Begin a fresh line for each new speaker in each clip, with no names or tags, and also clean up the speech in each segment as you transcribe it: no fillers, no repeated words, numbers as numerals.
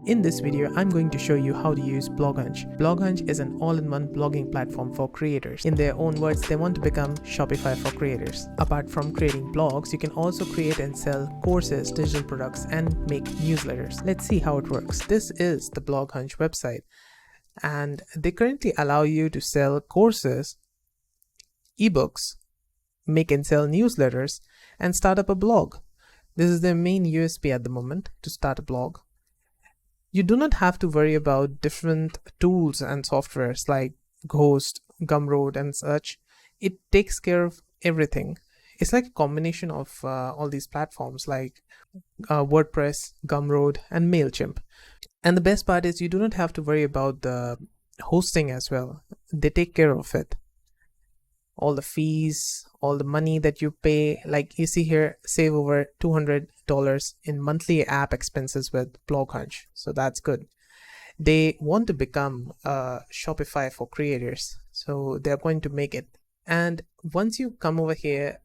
In this video, I'm going to show you how to use BlogHunch. BlogHunch is an all-in-one blogging platform for creators. In their own words, they want to become Shopify for creators. Apart from creating blogs, you can also create and sell courses, digital products, and make newsletters. Let's see how it works. This is the BlogHunch website, and they currently allow you to sell courses, ebooks, make and sell newsletters, and start up a blog. This is their main USP at the moment, to start a blog. You do not have to worry about different tools and softwares like Ghost, Gumroad, and such. It takes care of everything. It's like a combination of all these platforms like WordPress, Gumroad, and MailChimp. And the best part is you do not have to worry about the hosting as well. They take care of it. All the fees, all the money that you pay, like you see here, save over $200 in monthly app expenses with BlogHunch. So that's good. They want to become Shopify for creators. So they're going to make it. And once you come over here,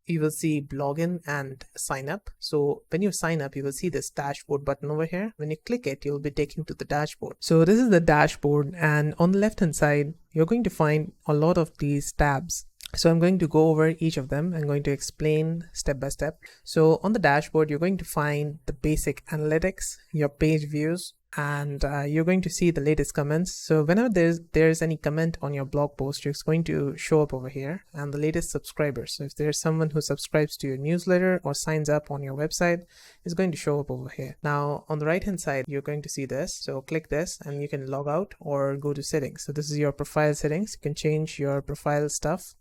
you will see login and sign up. So when you sign up, you will see this dashboard button over here. When you click it, you'll be taken to the dashboard. So this is the dashboard, and on the left hand side, you're going to find a lot of these tabs. So I'm going to go over each of them. I'm going to explain step by step. So on the dashboard, you're going to find the basic analytics, your page views, and you're going to see the latest comments. So whenever there's any comment on your blog post, it's going to show up over here, and the latest subscribers. So if there's someone who subscribes to your newsletter or signs up on your website, it's going to show up over here. Now on the right hand side, you're going to see this. So click this and you can log out or go to settings. So this is your profile settings. You can change your profile stuff.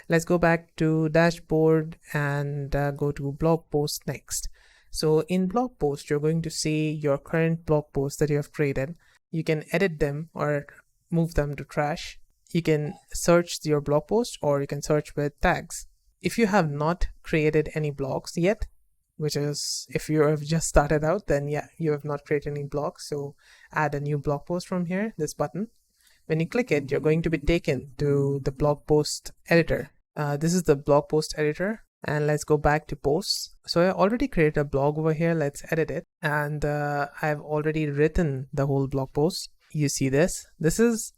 Let's go back to dashboard and go to blog post next. So in blog post, you're going to see your current blog posts that you have created. You can edit them or move them to trash. You can search your blog post, or you can search with tags. If you have not created any blogs yet, which is if you have just started out, then yeah, you have not created any blogs. So add a new blog post from here, this button. When you click it, you're going to be taken to the blog post editor. This is the blog post editor. And let's go back to posts. So I already created a blog over here. Let's edit it. And I've already written the whole blog post. You see this. This is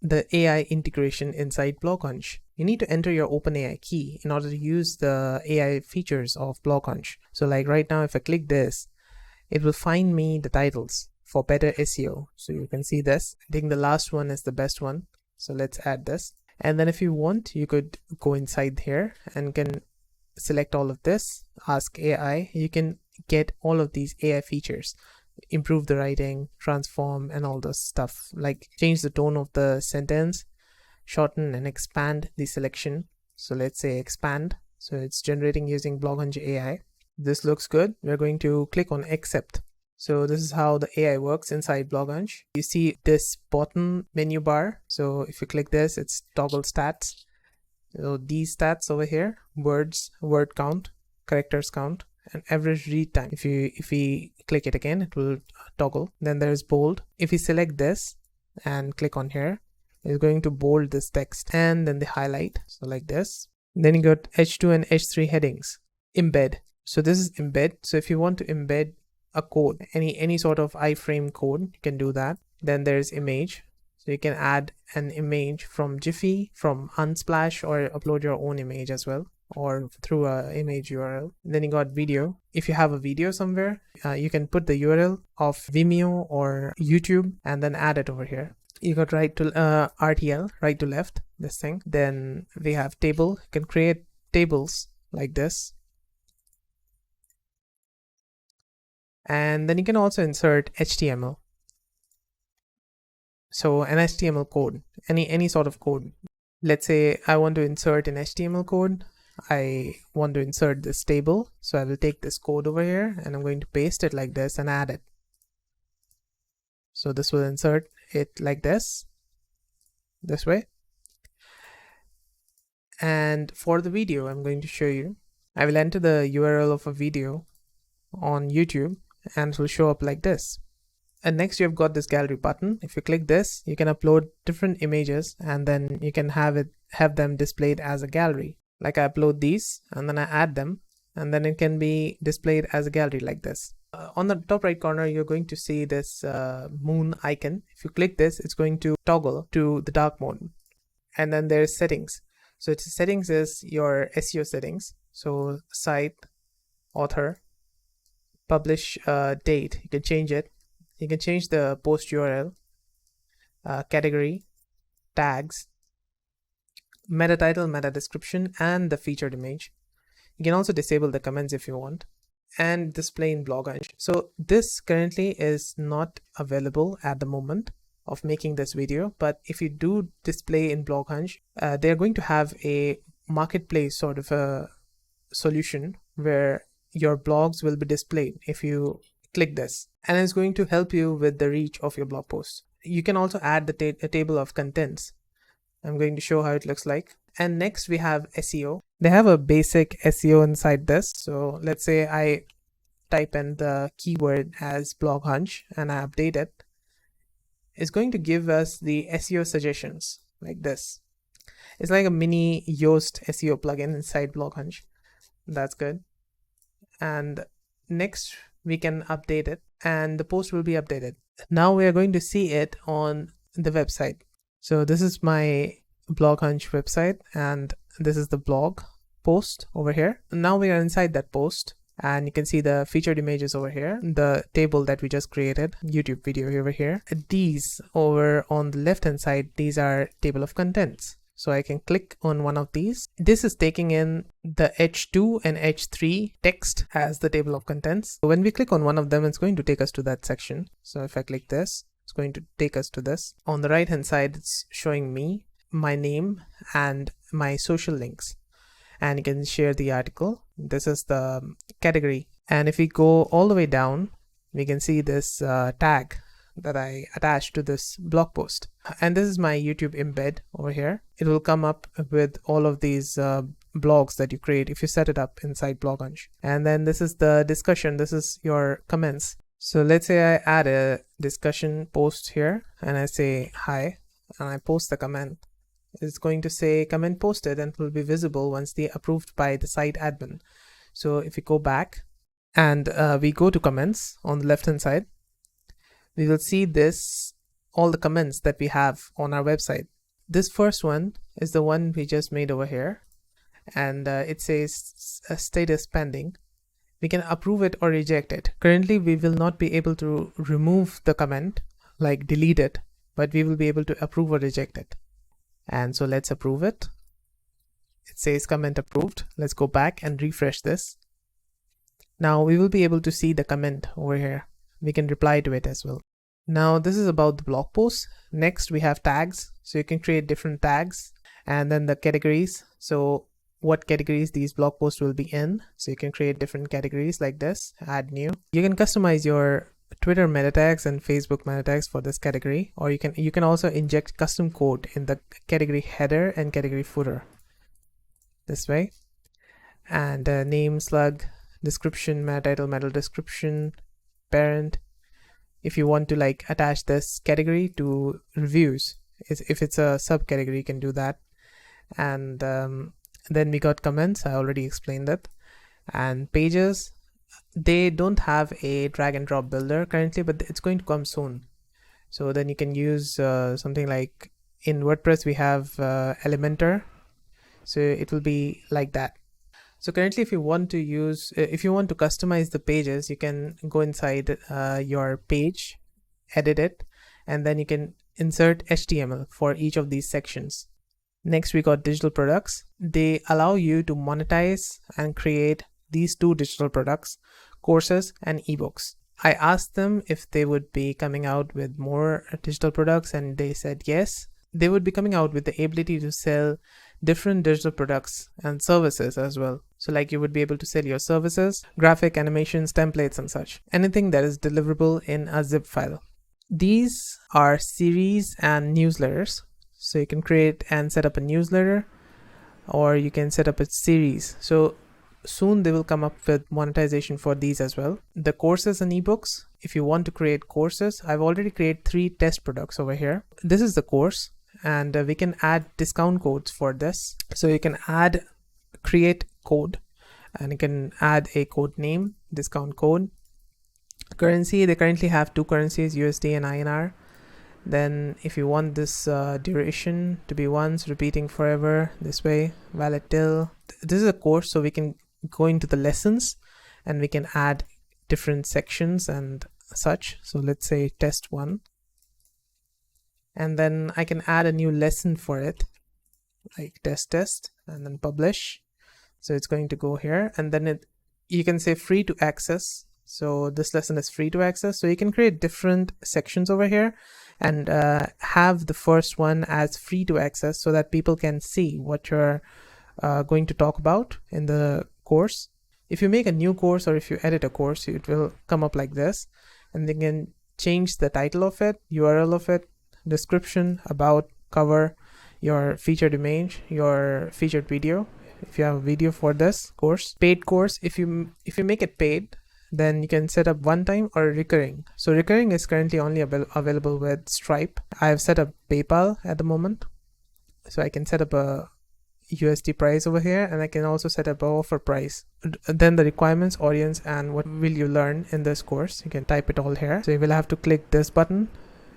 the AI integration inside BlogHunch. You need to enter your OpenAI key in order to use the AI features of BlogHunch. So like right now, if I click this, it will find me the titles for better SEO. So you can see this. I think the last one is the best one. So let's add this. And then if you want, you could go inside here and can select all of this, ask AI. You can get all of these AI features, improve the writing, transform, and all this stuff, like change the tone of the sentence, shorten and expand the selection. So let's say expand. So it's generating using BlogHunch AI. This looks good. We're going to click on accept. So this is how the AI works inside BlogHunch. You see this bottom menu bar. So if you click this, it's toggle stats. So these stats over here: words, word count, characters count, and average read time. If we click it again, it will toggle. Then there is bold. If we select this and click on here, it's going to bold this text, and then the highlight. So like this. Then you got H2 and H3 headings. Embed. So this is embed. So if you want to embed a code, any sort of iframe code, you can do that. Then there's image. So you can add an image from Jiffy, from Unsplash, or upload your own image as well, or through a image URL. Then you got video. If you have a video somewhere, you can put the URL of Vimeo or YouTube and then add it over here. You got right to RTL, right to left, this thing. Then we have table. You can create tables like this. And then you can also insert HTML. So an HTML code, any sort of code. Let's say I want to insert an HTML code. I want to insert this table. So I will take this code over here and I'm going to paste it like this and add it. So this will insert it like this way. And for the video, I'm going to show you. I will enter the URL of a video on YouTube and it will show up like this. And next you have got this gallery button. If you click this, you can upload different images and then you can have them displayed as a gallery. Like I upload these and then I add them, and then it can be displayed as a gallery like this. On the top right corner, you're going to see this moon icon. If you click this, it's going to toggle to the dark mode. And then there's settings. So its settings is your SEO settings. So site, author, publish date. You can change it. You can change the post URL, category, tags, meta title, meta description, and the featured image. You can also disable the comments if you want, and display in BlogHunch. So this currently is not available at the moment of making this video, but if you do display in BlogHunch, they're going to have a marketplace sort of a solution where your blogs will be displayed if you click this, and it's going to help you with the reach of your blog posts. You can also add the a table of contents. I'm going to show how it looks like. And next we have SEO. They have a basic SEO inside this. So let's say I type in the keyword as BlogHunch and I update it. It's going to give us the SEO suggestions like this. It's like a mini Yoast SEO plugin inside BlogHunch. That's good. And next we can update it and the post will be updated. Now we are going to see it on the website. So this is my BlogHunch website and this is the blog post over here. Now we are inside that post and you can see the featured images over here, the table that we just created, YouTube video over here. These over on the left hand side, these are table of contents. So I can click on one of these. This is taking in the H2 and H3 text as the table of contents. So when we click on one of them, it's going to take us to that section. So if I click this, it's going to take us to this. On the right hand side, it's showing me my name and my social links. And you can share the article. This is the category. And if we go all the way down, we can see this tag that I attached to this blog post. And this is my YouTube embed over here. It will come up with all of these blogs that you create if you set it up inside BlogHunch. And then this is the discussion. This is your comments. So let's say I add a discussion post here and I say hi and I post the comment. It's going to say comment posted and will be visible once they approved by the site admin. So if we go back and we go to comments on the left hand side, we will see this, all the comments that we have on our website. This first one is the one we just made over here and it says status pending. We can approve it or reject it. Currently we will not be able to remove the comment, like delete it, but we will be able to approve or reject it. And so let's approve it. It says comment approved. Let's go back and refresh this. Now we will be able to see the comment over here. We can reply to it as well. Now this is about the blog post. Next we have tags. So you can create different tags and then the categories. So what categories these blog posts will be in. So you can create different categories like this, add new. You can customize your Twitter meta tags and Facebook meta tags for this category, or you can also inject custom code in the category header and category footer this way. And name, slug, description, meta title, meta description, parent. If you want to like attach this category to reviews, if it's a subcategory, you can do that. And then we got comments. I already explained that. And pages. They don't have a drag and drop builder currently, but it's going to come soon. So then you can use something like in WordPress we have Elementor. So it will be like that. So currently if you want to use, if you want to customize the pages, you can go inside your page, edit it, and then you can insert HTML for each of these sections. Next we got digital products. They allow you to monetize and create these two digital products, courses and ebooks. I asked them if they would be coming out with more digital products and they said yes. They would be coming out with the ability to sell different digital products and services as well. So like you would be able to sell your services, graphic animations, templates and such. Anything that is deliverable in a zip file. These are series and newsletters. So you can create and set up a newsletter or you can set up a series. So soon they will come up with monetization for these as well. The courses and ebooks, if you want to create courses, I've already created 3 test products over here. This is the course and we can add discount codes for this. So you can create code and you can add a code name, discount code, Currency, they currently have two currencies, USD and INR. Then if you want this duration to be once, repeating forever, this way, valid till. This is a course, so we can go into the lessons and we can add different sections and such. So let's say test 1. And then I can add a new lesson for it, like test, and then publish. So it's going to go here, and then you can say free to access. So this lesson is free to access. So you can create different sections over here and have the first one as free to access so that people can see what you're going to talk about in the course. If you make a new course or if you edit a course, it will come up like this, and they can change the title of it, URL of it, description, about, cover, your featured image, your featured video. If you have a video for this course, paid course, if you make it paid, then you can set up one time or recurring. So recurring is currently only available with Stripe. I have set up PayPal at the moment, so I can set up a USD price over here, and I can also set up an offer price. Then the requirements, audience, and what will you learn in this course, you can type it all here. So you will have to click this button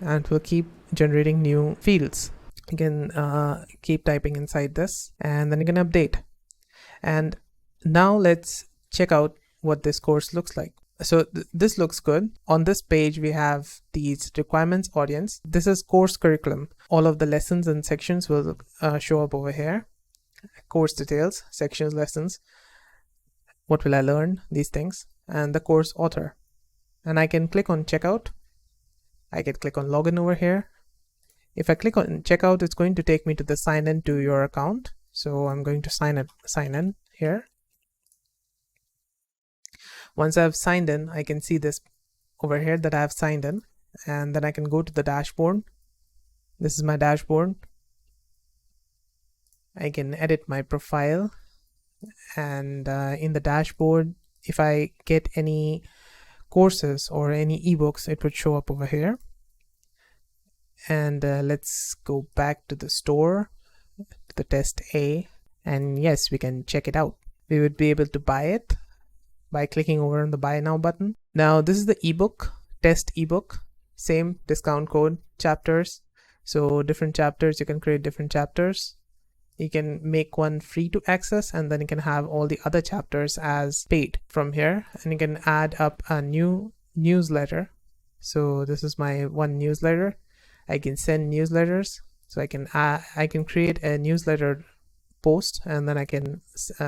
and it will keep generating new fields. You can keep typing inside this, and then you can update. And now let's check out what this course looks like. So this looks good. On this page we have these requirements, audience. This is course curriculum. All of the lessons and sections will show up over here. Course details, sections, lessons, what will I learn, these things, and the course author. And I can click on checkout. I can click on login over here. If I click on checkout, it's going to take me to the sign in to your account. So I'm going to sign in here. Once I've signed in, I can see this over here that I have signed in, and then I can go to the dashboard. This is my dashboard. I can edit my profile, and in the dashboard, if I get any courses or any ebooks, it would show up over here. And let's go back to the store, to the test A, and yes, we can check it out. We would be able to buy it by clicking over on the buy now button. Now this is the ebook, test ebook, same discount code, chapters. So different chapters, you can create different chapters. You can make one free to access, and then you can have all the other chapters as paid from here, and you can add up a new newsletter. So this is my one newsletter. I can send newsletters, so I can create a newsletter post, and then I can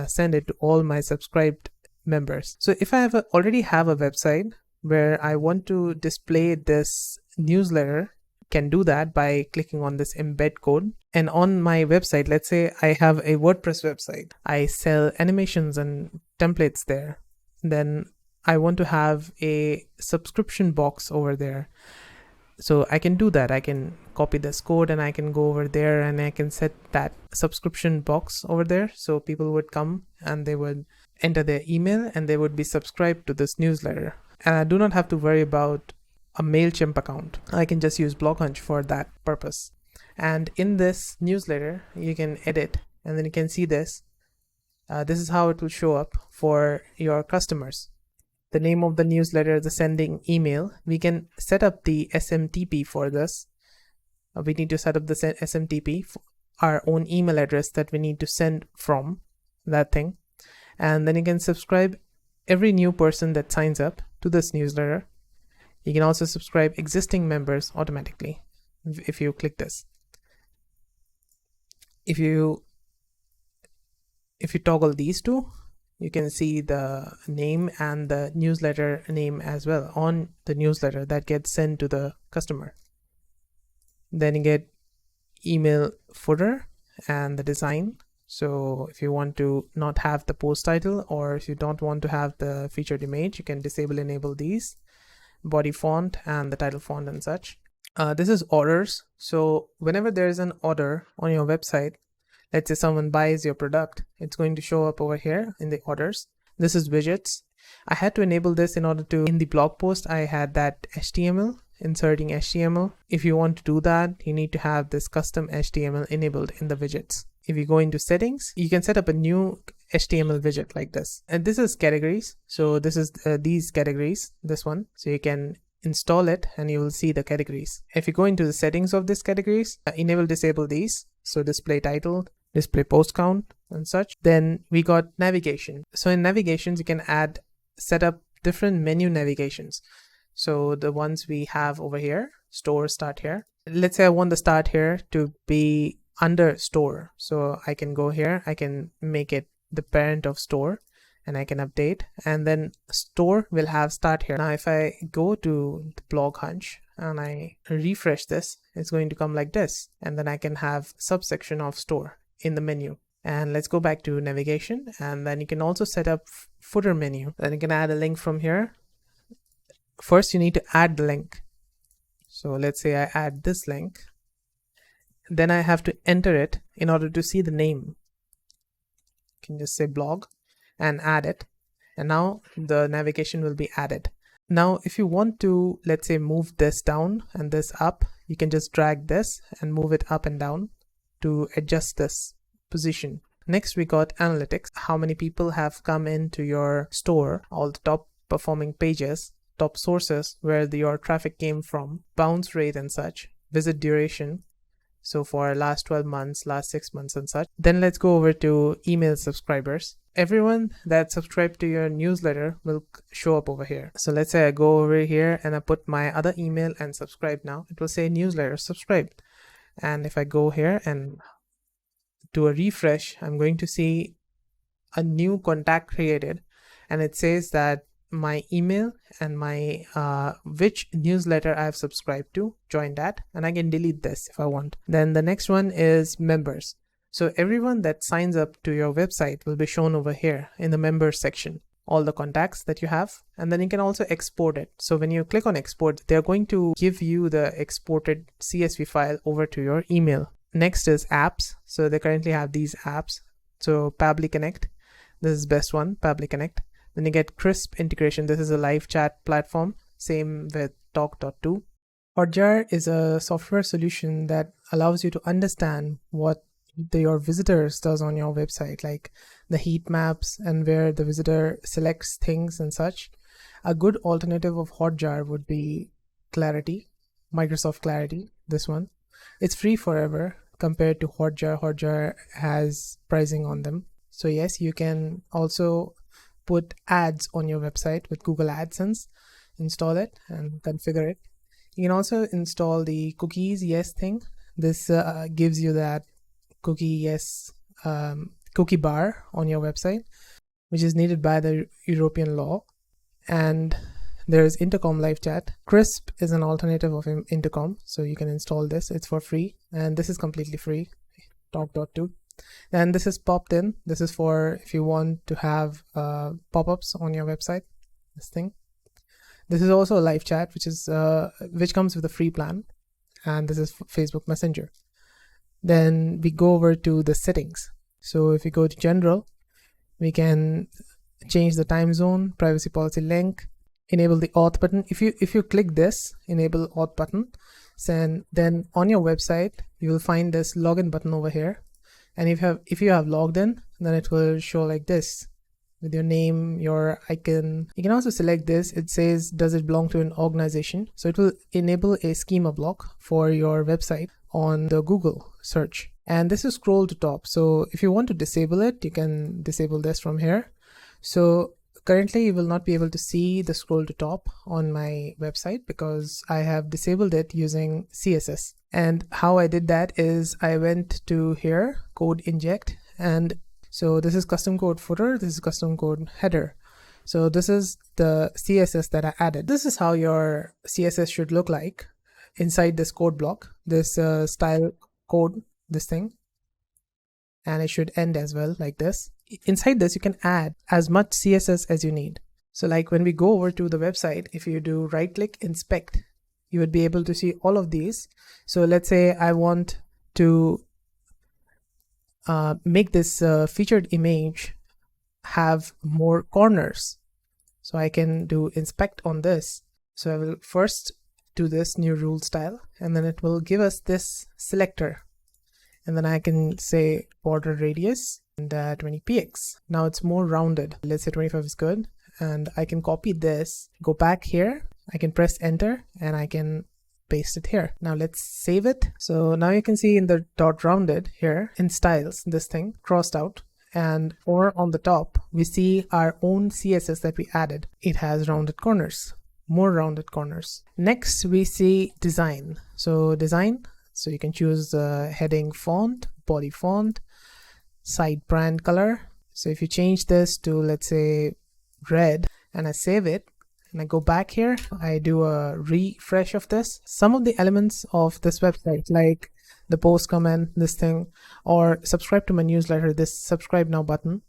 send it to all my subscribed members. So if I already have a website where I want to display this newsletter, can do that by clicking on this embed code. And on my website, let's say I have a WordPress website, I sell animations and templates there, then I want to have a subscription box over there. So I can do that. I can copy this code and I can go over there and I can set that subscription box over there. So people would come and they would enter their email and they would be subscribed to this newsletter. And I do not have to worry about a MailChimp account. I can just use BlogHunch for that purpose. And in this newsletter, you can edit, and then you can see this. This is how it will show up for your customers. The name of the newsletter, the sending email. We can set up the SMTP for this. We need to set up the SMTP, for our own email address that we need to send from that thing. And then you can subscribe every new person that signs up to this newsletter. You can also subscribe existing members automatically if you click this. If you toggle these two, you can see the name and the newsletter name as well on the newsletter that gets sent to the customer. Then you get email footer and the design. So if you want to not have the post title, or if you don't want to have the featured image, you can enable these. Body font and the title font and such. This is orders. So whenever there is an order on your website, let's say someone buys your product, it's going to show up over here in the orders. This is widgets. I had to enable this in order to, in the blog post, I had that HTML, inserting HTML. If you want to do that, you need to have this custom HTML enabled in the widgets. If you go into settings, you can set up a new HTML widget like this. And this is categories. So this is these categories, this one. So you can install it and you will see the categories. If you go into the settings of these categories, enable disable these. So display title, display post count and such. Then we got navigation. So in navigations, you can set up different menu navigations. So the ones we have over here, store, start here. Let's say I want the start here to be under store. So I can go here, I can make it the parent of store and I can update, and then store will have start here. Now if I go to the BlogHunch and I refresh this, it's going to come like this, and then I can have subsection of store in the menu. And let's go back to navigation, and then you can also set up footer menu. Then you can add a link from here. First you need to add the link. So let's say I add this link, then I have to enter it in order to see the name. You can just say blog and add it, and now the navigation will be added. Now if you want to, let's say, move this down and this up, you can just drag this and move it up and down to adjust this position. Next we got analytics, how many people have come into your store, all the top performing pages, top sources where your traffic came from, bounce rate and such, visit duration, so for last 12 months, last 6 months and such. Then let's go over to email subscribers. Everyone that subscribed to your newsletter will show up over here. So let's say I go over here and I put my other email and subscribe now. It will say newsletter subscribed. And if I go here and do a refresh, I'm going to see a new contact created, and it says that my email and my which newsletter I have subscribed to, join that, and I can delete this if I want. Then the next one is members. So everyone that signs up to your website will be shown over here in the members section, all the contacts that you have, and then you can also export it. So when you click on export, they're going to give you the exported CSV file over to your email. Next is apps. So they currently have these apps. So Pabbly Connect, this is best one, Pabbly Connect. Then you get Crisp integration. This is a live chat platform. Same with Talk.to. Hotjar is a software solution that allows you to understand what your visitors does on your website, like the heat maps and where the visitor selects things and such. A good alternative of Hotjar would be Clarity, Microsoft Clarity, this one. It's free forever compared to Hotjar. Hotjar has pricing on them. So yes, you can also put ads on your website with Google AdSense, install it and configure it. You can also install the cookies yes thing. This gives you that cookie yes cookie bar on your website, which is needed by the European law. And there's Intercom live chat. Crisp is an alternative of Intercom, so you can install this. It's for free, and this is completely free. Talk.to. And this is popped in. This is for if you want to have pop-ups on your website. This thing. This is also a live chat, which comes with a free plan, and this is Facebook Messenger. Then we go over to the settings. So if we go to general, we can change the time zone, privacy policy link, enable the auth button. If you click this enable auth button, then on your website you will find this login button over here. And if you have logged in, then it will show like this with your name, your icon. You can also select this. It says, does it belong to an organization? So it will enable a schema block for your website on the Google search. And this is scroll to top. So if you want to disable it, you can disable this from here. So currently you will not be able to see the scroll to top on my website because I have disabled it using CSS. And how I did that is I went to here, code inject, and so this is custom code footer, this is custom code header. So this is the CSS that I added. This is how your CSS should look like inside this code block, this style code, this thing. And it should end as well like this. Inside this, you can add as much CSS as you need. So like when we go over to the website, if you do right click inspect, you would be able to see all of these. So let's say I want to make this featured image have more corners. So I can do inspect on this. So I will first do this new rule style, and then it will give us this selector. And then I can say border radius and 20px. Now it's more rounded. Let's say 25 is good, and I can copy this, go back here, I can press enter, and I can paste it here. Now let's save it. So now you can see in the dot rounded here in styles, this thing crossed out, and or on the top we see our own CSS that we added. It has rounded corners, more rounded corners. Next we see design. So design, so you can choose the heading font, body font, site brand color. So if you change this to, let's say, red, and I save it and I go back here, I do a refresh of this. Some of the elements of this website, like the post comment, this thing, or subscribe to my newsletter, this subscribe now button,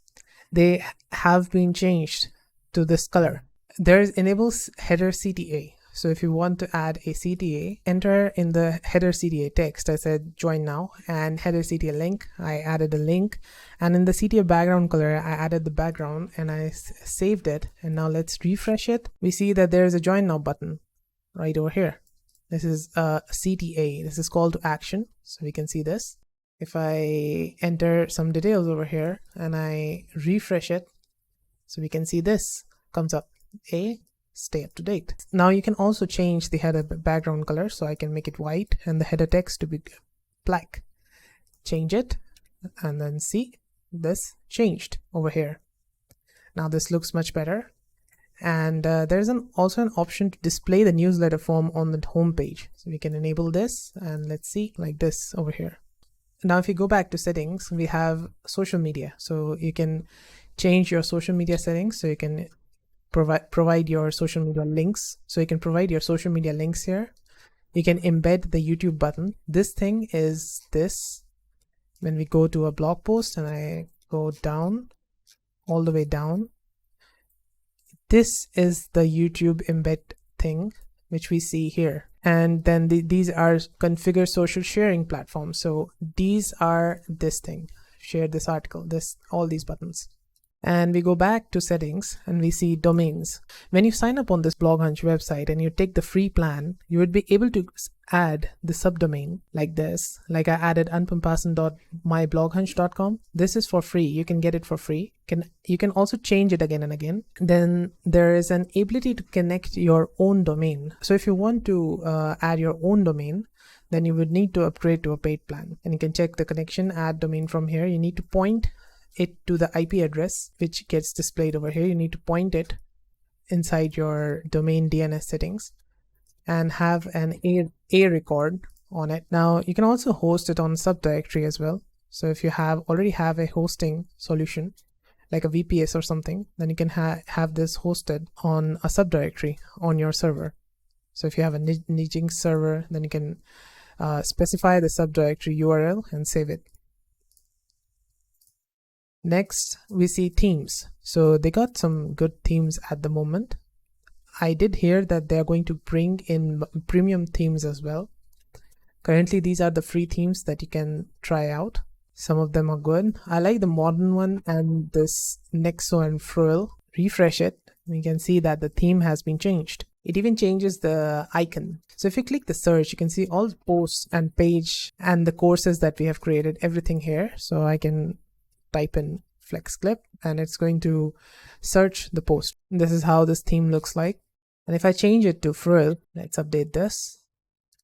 they have been changed to this color. There is enables header CTA. So if you want to add a CTA, enter in the header CTA text. I said join now, and header CTA link, I added a link, and in the CTA background color I added the background, and I saved it. And now let's refresh it. We see that there is a join now button right over here. This is a CTA. This is call to action. So we can see this. If I enter some details over here and I refresh it, so we can see this comes up, stay up to date. Now you can also change the header background color. So I can make it white and the header text to be black. Change it, and then see this changed over here. Now this looks much better. And there's also an option to display the newsletter form on the home page. So we can enable this, and let's see, like this over here. Now if you go back to settings, we have social media. So you can change your social media settings. So you can provide your social media links. So you can provide your social media links here. You can embed the YouTube button. This thing is this. When we go to a blog post and I go down, all the way down, this is the YouTube embed thing, which we see here. And then these are configure social sharing platforms. So these are this thing, share this article, all these buttons. And we go back to settings and we see domains. When you sign up on this BlogHunch website and you take the free plan, you would be able to add the subdomain like this. Like I added unpampasan.myblogHunch.com. This is for free. You can get it for free. You can also change it again and again. Then there is an ability to connect your own domain. So if you want to add your own domain, then you would need to upgrade to a paid plan. And you can check the connection, add domain from here. You need to point it to the IP address, which gets displayed over here. You need to point it inside your domain DNS settings and have an A record on it. Now you can also host it on subdirectory as well. So if you already have a hosting solution like a VPS or something, then you can have this hosted on a subdirectory on your server. So if you have a niching server, then you can specify the subdirectory URL and save it. Next, we see themes. So they got some good themes at the moment. I did hear that they're going to bring in premium themes as well. Currently, these are the free themes that you can try out. Some of them are good. I like the modern one and this Nexo and Frill. Refresh it. We can see that the theme has been changed. It even changes the icon. So if you click the search, you can see all the posts and page and the courses that we have created, everything here. So I can type in flex clip and it's going to search the post. This is how this theme looks like. And if I change it to Frill, let's update this.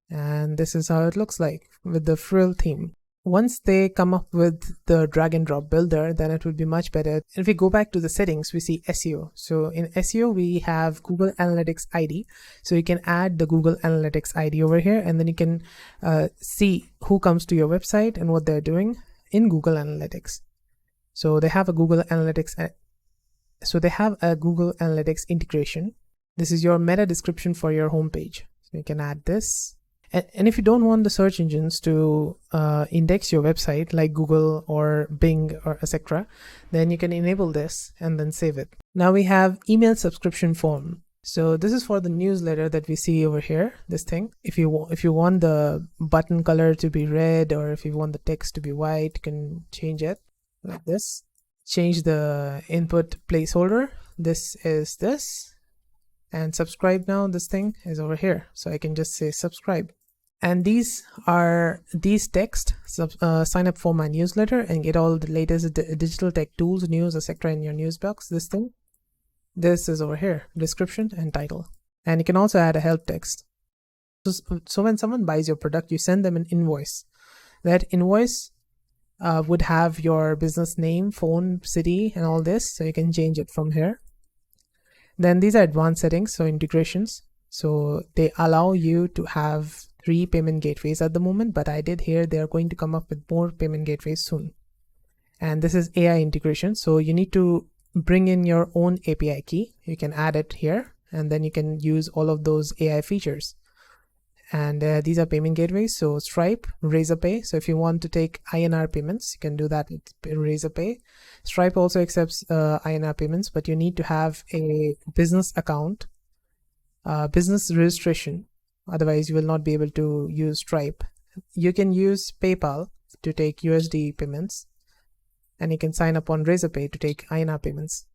And this is how it looks like with the Frill theme. Once they come up with the drag and drop builder, then it will be much better. If we go back to the settings, we see SEO. So in SEO, we have Google Analytics ID. So you can add the Google Analytics ID over here, and then you can see who comes to your website and what they're doing in Google Analytics. So they have a Google Analytics. So they have a Google Analytics integration. This is your meta description for your homepage. So you can add this. And if you don't want the search engines to index your website like Google or Bing or etc., then you can enable this and then save it. Now we have email subscription form. So this is for the newsletter that we see over here, this thing. If you want the button color to be red or if you want the text to be white, you can change it like this. Change the input placeholder. This is this. And subscribe now, this thing is over here. So I can just say subscribe. And these text sign up for my newsletter and get all the latest digital tech tools, news, etc. in your news box. This is over here, description and title. And you can also add a help text. So when someone buys your product, you send them an invoice. That invoice would have your business name, phone, city, and all this, so you can change it from here. Then these are advanced settings, so integrations. So they allow you to have 3 payment gateways at the moment, but I did hear they are going to come up with more payment gateways soon. And this is AI integration, so you need to bring in your own API key. You can add it here, and then you can use all of those AI features. And these are payment gateways, so Stripe, Razorpay. So if you want to take INR payments, you can do that with Razorpay. Stripe also accepts INR payments, but you need to have a business account, business registration. Otherwise, you will not be able to use Stripe. You can use PayPal to take USD payments, and you can sign up on Razorpay to take INR payments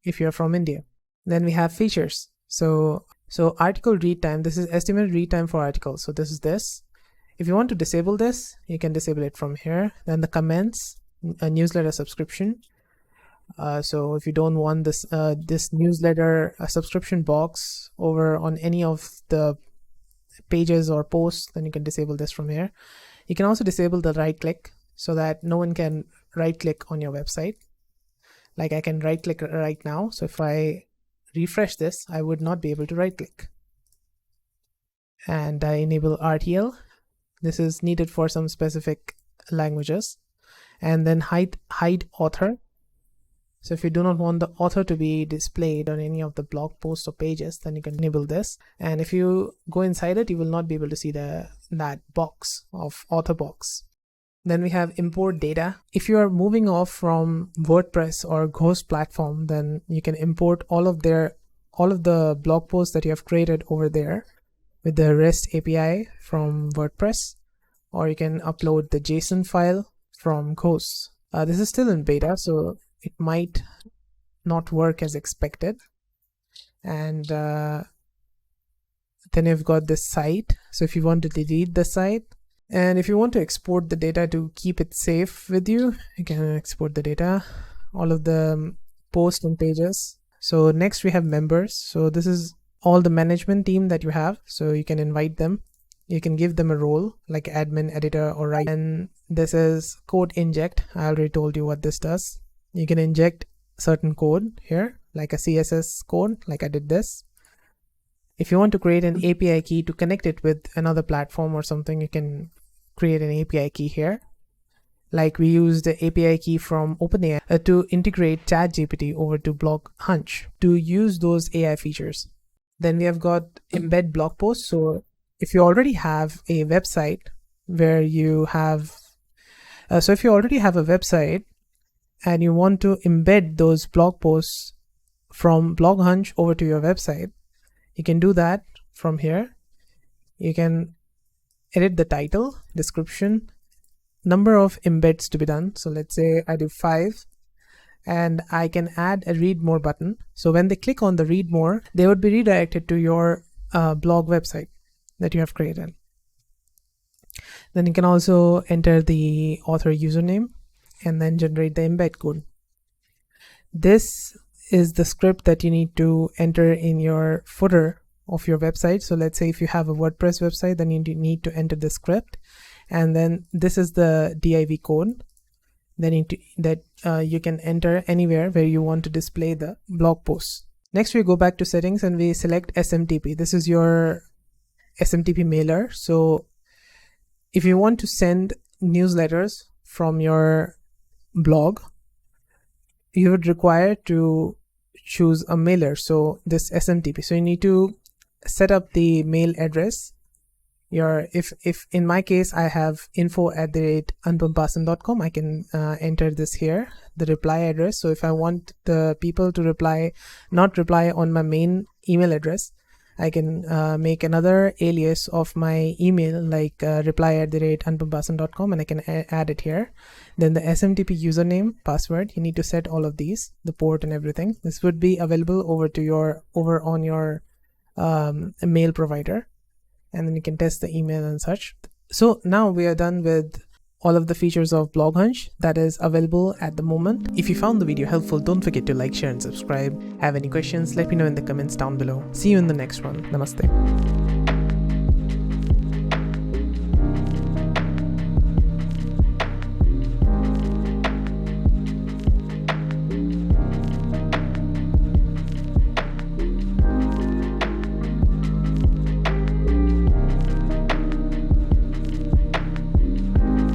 if you're from India. Then we have features. So article read time, this is estimated read time for articles. So this is this. If you want to disable this, you can disable it from here. Then the comments, a newsletter subscription. So if you don't want this this newsletter subscription box over on any of the pages or posts, then you can disable this from here. You can also disable the right click so that no one can right click on your website. Like I can right click right now. So if I refresh this, I would not be able to right click. And I enable RTL. This is needed for some specific languages. And then hide author. So if you do not want the author to be displayed on any of the blog posts or pages, then you can enable this. And if you go inside it, you will not be able to see that box of author box. Then we have import data. If you are moving off from WordPress or Ghost platform, then you can import all of the blog posts that you have created over there with the REST API from WordPress, or you can upload the JSON file from Ghost. This is still in beta, so it might not work as expected. And then you've got this site. So if you want to delete the site, and if you want to export the data to keep it safe with you, you can export the data, all of the posts and pages. So next we have members. So this is all the management team that you have. So you can invite them. You can give them a role like admin, editor, or writer. And this is code inject. I already told you what this does. You can inject certain code here, like a CSS code, like I did this. If you want to create an API key to connect it with another platform or something, you can create an API key here. Like we used the API key from OpenAI to integrate ChatGPT over to BlogHunch to use those AI features. Then we have got embed blog posts. So if you already have a website where you have, if you already have a website and you want to embed those blog posts from BlogHunch over to your website, you can do that from here. You can edit the title, description, number of embeds to be done. So let's say I do 5, and I can add a read more button. So when they click on the read more, they would be redirected to your blog website that you have created. Then you can also enter the author username and then generate the embed code. This is the script that you need to enter in your footer of your website. So let's say if you have a WordPress website, then you need to enter the script, and then this is the div code that you can enter anywhere where you want to display the blog posts. Next we go back to settings and we select SMTP. This is your SMTP mailer. So if you want to send newsletters from your blog, you would require to choose a mailer, so this SMTP. So you need to set up the mail address. If in my case I have info@anupamparsan.com, I can enter this here, the reply address. So if I want the people to not reply on my main email address, I can make another alias of my email, like reply@anupamparsan.com, and I can add it here. Then the SMTP username, password, you need to set all of these, the port and everything. This would be available over on your mail provider. and then you can test the email and such. So now we are done with all of the features of BlogHunch that is available at the moment. If you found the video helpful, don't forget to like, share and subscribe. Have any questions, let me know in the comments down below. See you in the next one. Namaste.